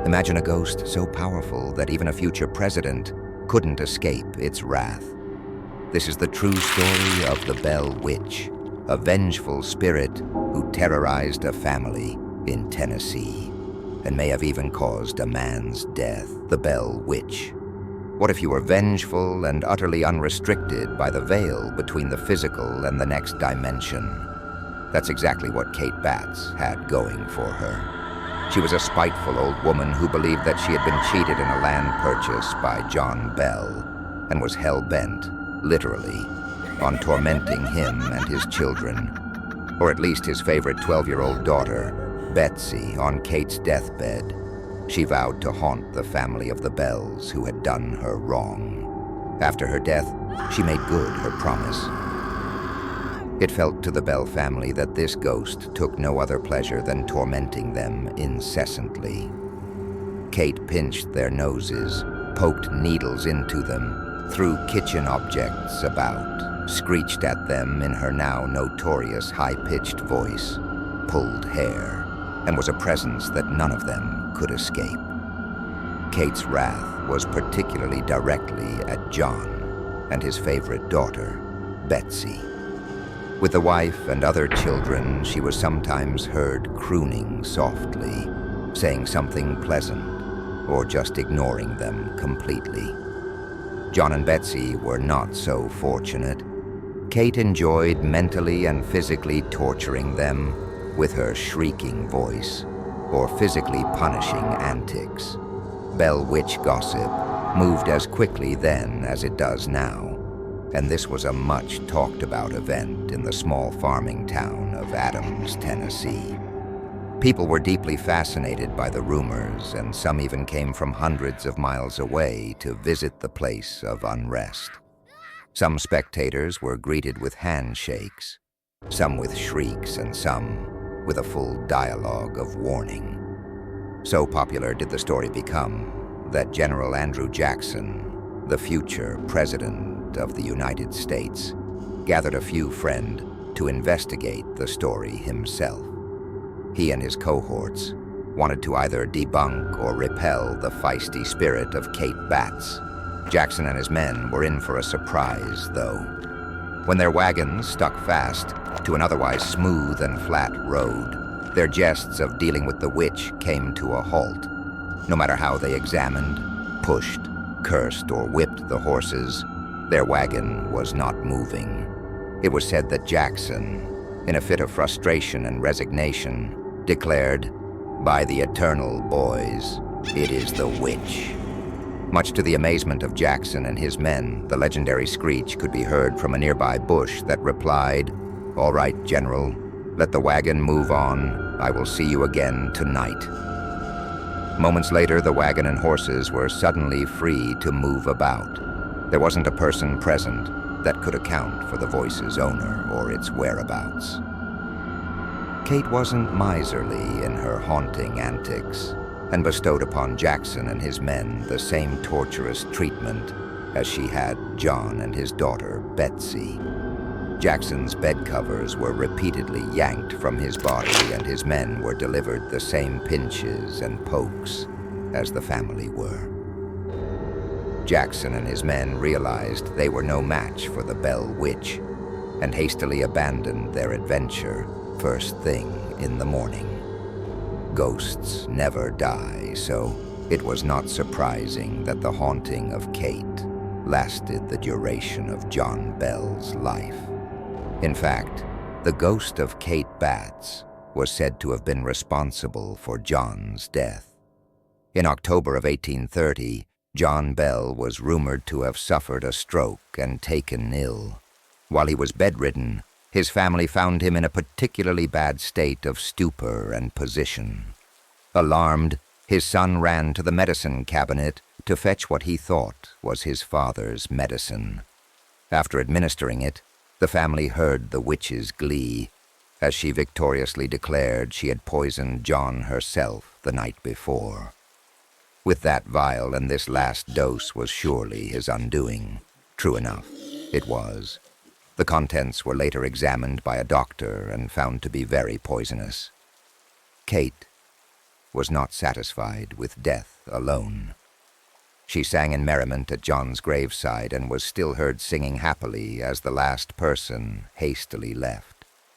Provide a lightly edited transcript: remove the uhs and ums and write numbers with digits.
Imagine a ghost so powerful that even a future president couldn't escape its wrath. This is the true story of the Bell Witch, a vengeful spirit who terrorized a family in Tennessee and may have even caused a man's death. The Bell Witch. What if you were vengeful and utterly unrestricted by the veil between the physical and the next dimension? That's exactly what Kate Batts had going for her. She was a spiteful old woman who believed that she had been cheated in a land purchase by John Bell and was hell-bent, literally, on tormenting him and his children, or at least his favorite 12-year-old daughter, Betsy. On Kate's deathbed, she vowed to haunt the family of the Bells who had done her wrong. After her death, she made good her promise. It felt to the Bell family that this ghost took no other pleasure than tormenting them incessantly. Kate pinched their noses, poked needles into them, threw kitchen objects about, screeched at them in her now notorious high-pitched voice, pulled hair, and was a presence that none of them could escape. Kate's wrath was particularly directly at John and his favorite daughter, Betsy. With the wife and other children, she was sometimes heard crooning softly, saying something pleasant, or just ignoring them completely. John and Betsy were not so fortunate. Kate enjoyed mentally and physically torturing them with her shrieking voice or physically punishing antics. Bell Witch gossip moved as quickly then as it does now, and this was a much talked about event in the small farming town of Adams, Tennessee. People were deeply fascinated by the rumors, and some even came from hundreds of miles away to visit the place of unrest. Some spectators were greeted with handshakes, some with shrieks, and some with a full dialogue of warning. So popular did the story become that General Andrew Jackson, the future President of the United States, gathered a few friends to investigate the story himself. He and his cohorts wanted to either debunk or repel the feisty spirit of Kate Batts. Jackson and his men were in for a surprise, though. When their wagons stuck fast to an otherwise smooth and flat road, their jests of dealing with the witch came to a halt. No matter how they examined, pushed, cursed, or whipped the horses, their wagon was not moving. It was said that Jackson, in a fit of frustration and resignation, declared, "By the eternal boys, it is the witch." Much to the amazement of Jackson and his men, the legendary screech could be heard from a nearby bush that replied, "All right, General, let the wagon move on. I will see you again tonight." Moments later, the wagon and horses were suddenly free to move about. There wasn't a person present that could account for the voice's owner or its whereabouts. Kate wasn't miserly in her haunting antics, and bestowed upon Jackson and his men the same torturous treatment as she had John and his daughter, Betsy. Jackson's bed covers were repeatedly yanked from his body, and his men were delivered the same pinches and pokes as the family were. Jackson and his men realized they were no match for the Bell Witch and hastily abandoned their adventure first thing in the morning. Ghosts never die, so it was not surprising that the haunting of Kate lasted the duration of John Bell's life. In fact, the ghost of Kate Batts was said to have been responsible for John's death. In October of 1830, John Bell was rumored to have suffered a stroke and taken ill. While he was bedridden, his family found him in a particularly bad state of stupor and position. Alarmed, his son ran to the medicine cabinet to fetch what he thought was his father's medicine. After administering it, the family heard the witch's glee as she victoriously declared she had poisoned John herself the night before. With that vial and this last dose was surely his undoing. True enough, it was. The contents were later examined by a doctor and found to be very poisonous. Kate was not satisfied with death alone. She sang in merriment at John's graveside and was still heard singing happily as the last person hastily left.